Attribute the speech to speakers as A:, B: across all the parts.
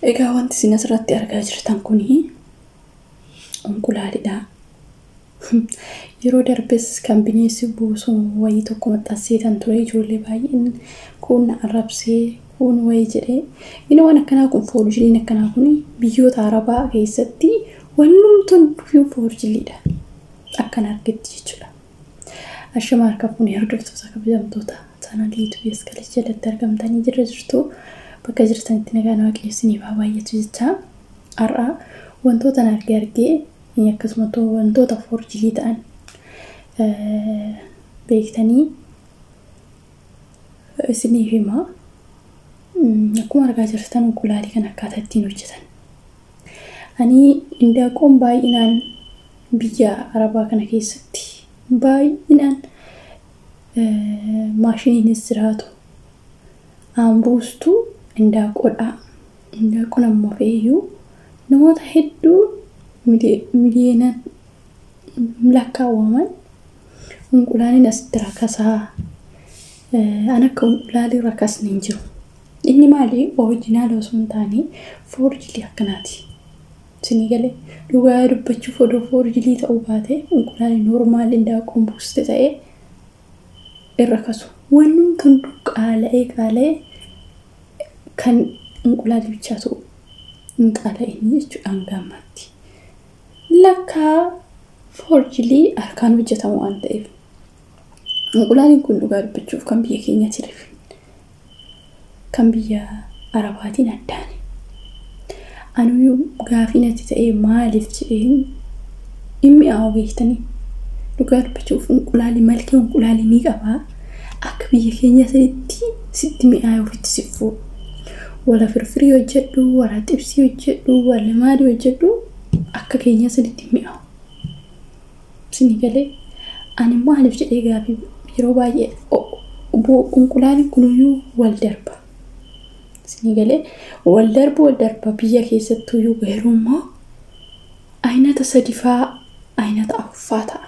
A: Egaa wanti isin asirratti argaa jirtan kuni unqulaaliidha. Yeroo darbes kan bineensi buusuun wayii tokko maxxanseetan ture ijoollee baay'een kun arrabsee kun wayii jedhee inni waan akkanaa kun foorjiliin akkanaa kun biyyoota Arabaa keessatti wannumtuun foorjiliidha akkan argetti jechuudha. Ashama harka fuunee hordoftoota kabajamtoota chaanaalii YouTube galii jalatti argamtanii jirtu bakka jirtanitti nagaan waaqessanii baay'eetu jecha har'a wantoota argee akkasumas wantoota foorjilii ta'an beektanii isiniif himaa. Akkuma argaa jirtan unqulaalii kan akkaataa ittiin hojjetan. Ani indaaqoon baay'inaan biyya Arabaa kana keessatti baay'inaan maashiniinis jiraatu aanbuustu indaaqoodha. Indaaqoon ammoo feeyyuu namoota hedduu miliyoonaan lakkaawwaman unqulaaliin asitti rakasaa an akka unqulaalii rakasni hin jiru. Inni maali oriijinaal osoo hin taane foorjilii akkanaati. Isinii galee dhugaa dubbachuuf odoo foorjilii ta'uu baate unqulaalii noormaal indaaqoon buuste ta'ee irra kasu. Wannum kan qaala'ee kan unqulaalii bichaa ta'u hin qaala'in jechuudhaan gammatti. Lakkaa foorjilii harkaan hojjetamu waan ta'eef unqulaaliin kun dhugaa dubbachuuf kan biyya keenyaatti rifi. Kan biyya Arabaatiin addaani. Anuu gaafii natti ta'ee maaliif jedheen dhimmi awwa beektanii dhugaa dubbachuuf unqulaalii malkee unqulaalii ni qabaa akka biyya keenyaatti sitti mi'aayuu ofitti siffuu. Wala firfirii hojjedhu, wala xibsii hojjedhu, wala maadii hojjedhu akka keenya sanitti mi'aawu. Isinii galee ani maaliif jedhee gaafii yeroo baay'ee unqulaaliin kunuyyuu wal darba. Isinii galee wal darba biyya keessattuyyuu garuu aynata sadifaa aynata afuffaa ta'a.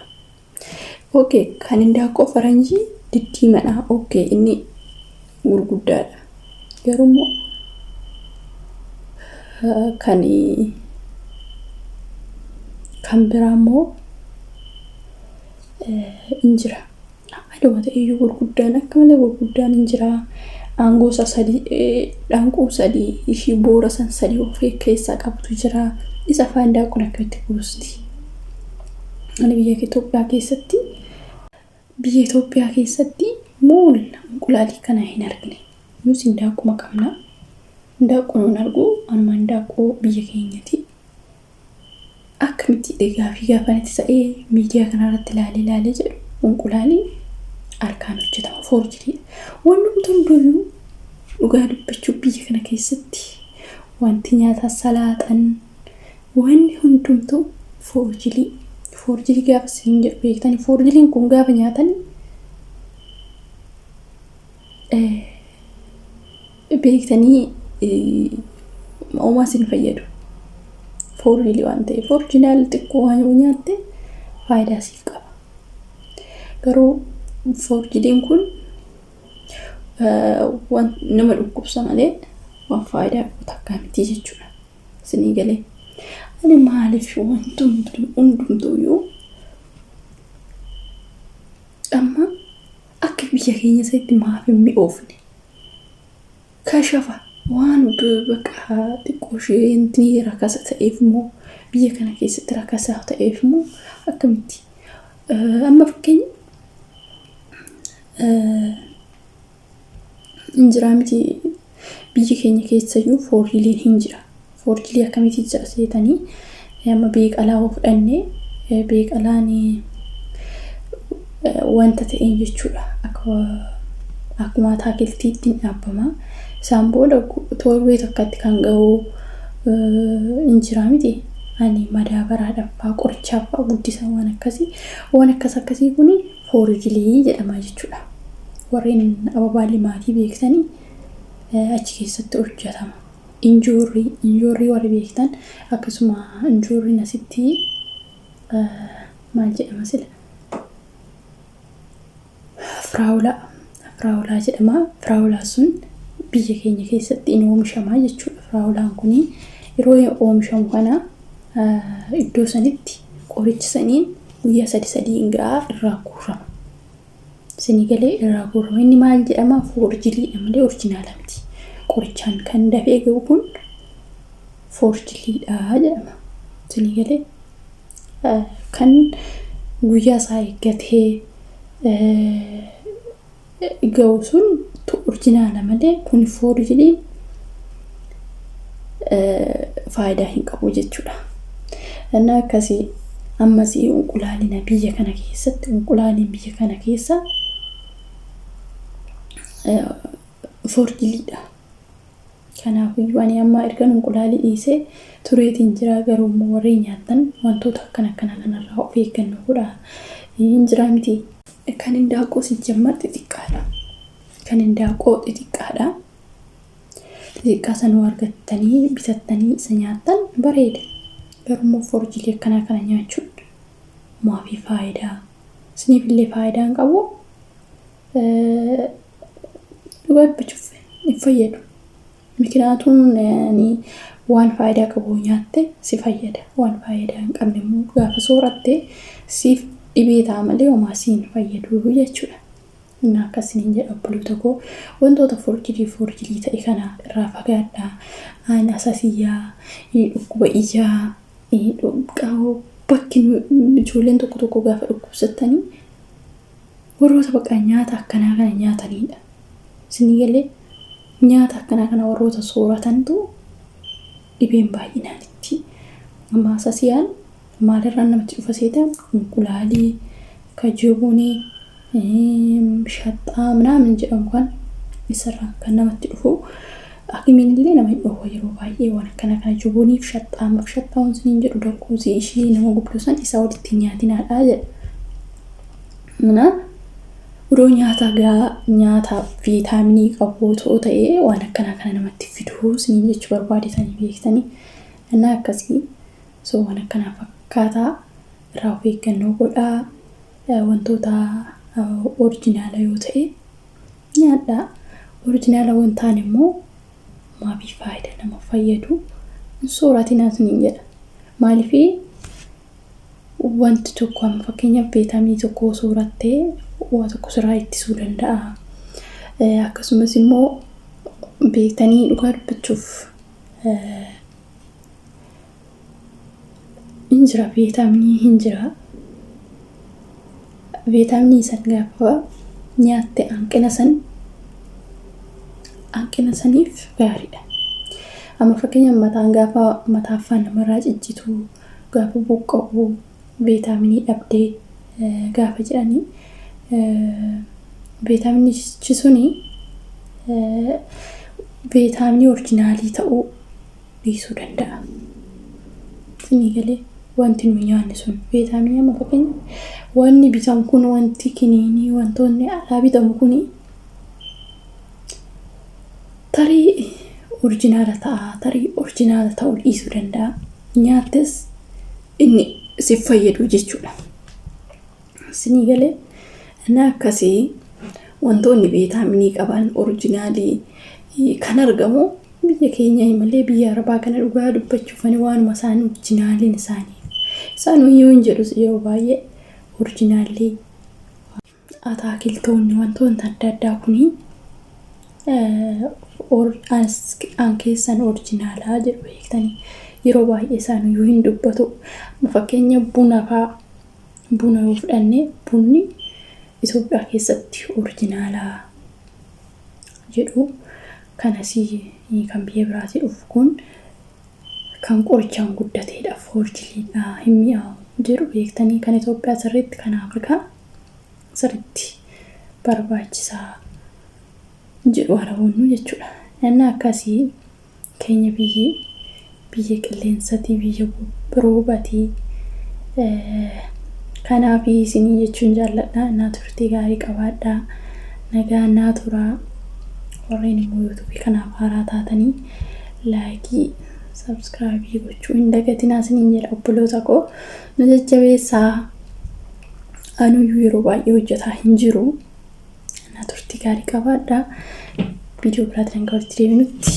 A: Okay, kan indaaqoo faranjii diddiimadha. Okay, inni gurguddaadha. Garuu kan biraammoo injira. Aduma ta'eyyuu gurguddaan akka malee gurguddaan injira. Aangosa dhaanquu sadii ishii boora san sadii of keessaa qabtu jira. Isa afaan indaaqoon akkamitti buusti. Ani biyya Itoophiyaa keessatti muulla unqulaalii kana hin argine. Nus indaaquma qabna. Indaaqoon hin argu anuma indaaqoo biyya keenyatti. Akkamitti gaafii gaafanitti ta'ee miidiyaa kanarratti ilaalee jedhu unqulaalii harkaan hojjetama foorjilii. Wannumtuu hunduyyuu dhugaa dubbachuu biyya kana keessatti wanti nyaata salaaxan wanni hundumtuu foorjilii. Foorjilii gaafa siin jedhu beektanii foorjiliin kun gaafa nyaatan beektanii uumaa siin fayyadu. Foorjilii waan ta'eef oriijinaal xiqqoo waan nyaatte faayidaa siif qaba. Garuu foorjiliin kun nama dhukkubsa malee waan faayidaa qabu takka miti jechuudha. Isinii galee ani maaliif hundumtuuyyuu amma akka biyya keenya isaatti maaf hin mi'oofne kashafa waan bakka xiqqoo ishee inti rakasa ta'eef immoo biyya kana keessatti rakasa ta'eef immoo akkamitti amma fakkeenya injiraa miti biyya keenya keessayyuu foorjiliin hin jira. Foorjilii akkamitti jiraatanii amma beeqalaa fudhannee beeqalaan wanta ta'een jechuudha. Akkuma taakiltiitti dhaabbama. Isaan booda torbee tokkotti kan ga'u injiraa miti. Ani madaabaraadhaaf qorichaaf guddisa waan akkasii kuni foorjilii jedhama jechuudha. Warreen ababaa limaatii beektanii achi keessatti hojjetama. Injoorrii warri beektan akkasuma injoorriin asitti maal jedhama sila firaawulaa jedhama. Firaawulaa sun biyya keenya keessatti in oomishamaa jechuudha. raawulaan kuni yeroo oomishamu kana iddoo sanitti qorichi saniin guyyaa 3 gaa irraa guurama. Sinii galee irraa guurama. Inni maal jedhama? Forjiliidha malee orjinaala miti. Qorichaan kan dafee gahu kun forjiliidha jedhama. Sinii galee kan guyyaa isaa eeggatee gahu sun orjinaala malee kun forjiliin faayidaa hin qabu jechuudha. Ana akkasii ammas unqulaalina biyya kana keessatti unqulaaliin biyya kana keessa forjiliidha. Kanaafuu ani amma ergan unqulaalii dhiisee tureetiin jira garuu warri nyaatan wantoota akkana kanarraa of eeggannoo godha. Hin jira miti. Kan hindaanqoo sijjammaa xixiqqaadha. Kan hindaanqoo xixiqqaadha. Xixiqqaa sanuu argattanii bitattanii isa nyaatan bareeda. Garuu forjilii akkana nyaachuun maafi faayidaa? Isiniif illee faayidaa hin qabu. Dhugaa dubbachuuf hin fayyadu. Mikinaatuun waan faayidaa qabu nyaatte si fayyada. Waan faayidaa hin qabne immoo gaafa sooratte siif dhibee ta'a malee homaa si hin fayyadu jechuudha. Inni akkasiin jedha obboloota koo wantoota forjilii ta'e kana irraa fagaadhaa. Ani asasiyyaa, dhukkuba ijaa, bakki ijoolleen tokko gaafa dhukkubsattanii warroota bakka nyaata akkanaa kana nyaatanidha. Isinii galee nyaata akkanaa kana warroota sooratantu dhibeen baay'inaan itti. Amma asasiyaan maalirraa namatti dhufa seetan? Unqulaalii, kajoobonii, shaxxaa minaamin jedhamu kan isarraa kan namatti dhufu. Akimiin illee nama dhowwa yeroo baay'ee waan akkana jooboniif shaxxaawwan siniin jedhu dakkuusii ishii nama gubdusan isaa walitti nyaatinaadha jedha. Mana uroo nyaata viitaaminii qabu ta'ee waan akkana namatti fiduu siniin jechuu barbaadetanii beektanii. Inni akkasii waan akkana fakkaataa irraa of eeggannoo godhaa. Wantoota orjinaala yoo ta'e nyaadhaa. Orjinaala wantaan immoo maafi faayidaa nama fayyadu sooratinaa siniin jedha. Maaliifii wanti tokko amma fakkeenyaaf viitaaminii tokko soorattee waa tokko sirraa ittisuu danda'a. Akkasumas immoo beektanii dhugaa dubbachuuf hin jira viitaaminii hin jira. Viitaaminii san gaafa nyaatte hanqina saniif gaariidha. Amma fakkeenyaaf mataan gaafa mataa afaan namarraa ciccitu gaafa buqqa'u viitaaminii dhabdee gaafa jedhanii viitaaminii suni viitaaminii orjinaalii ta'uu dhiisuu danda'a. Isinii galee wanti nu nyaanne sun viitaaminii amma fakkeenyaaf wanni bitamu kun wanti kiniinii wantoonni alaa bitamu kuni tarii orjinaala ta'a, tarii orjinaala ta'uu dhiisuu danda'a. Nyaattes inni si fayyadu jechuudha. Isinii galee inni akkasii wantoonni viitaaminii qaban orjinaalii kan argamu biyya keenya malee biyya Arabaa kana dhugaa dubbachuuf waanuma isaan orjinaaliin isaanii. Isaan yoo hin jedhu yeroo baay'ee orjinaalii ataakiltoonni wantoota adda addaa kuni an keessan orjinaalaa jedhu beektanii yeroo baay'ee isaan yoo hin dubbatu. Fakkeenya buna yoo fudhanne bunni Itoophiyaa keessatti orjinaalaa jedhu kanasii kan biyya biraatti dhufu kun kan qorichaan guddateedha forjiliidha hin mi'aawu jedhu beektanii. Kan Itoophiyaa sirriitti kan Afrikaa sirriitti barbaachisaa jedhu araboonni jechuudha. Inni akkasii keenya biyya qilleensatii biyya roobatii kanaaf isinii jechuun jaalladha. Naa turtii gaarii qabaadhaa. Nagaa naa turaa. Warreen immoo YouTube kanaaf haaraa taatanii laayikii subscribe gochuu hin dagatinaa isiniin jedha obboloota koo. Nu jajjabeessaa. Anuyyuu yeroo baay'ee hojjetaa hin jiru. Naa turtii gaarii qabaadhaa. Viidiyoo biraatiin hanga walitti deebinutti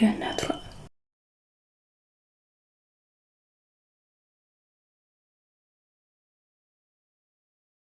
A: nagaannaa tura.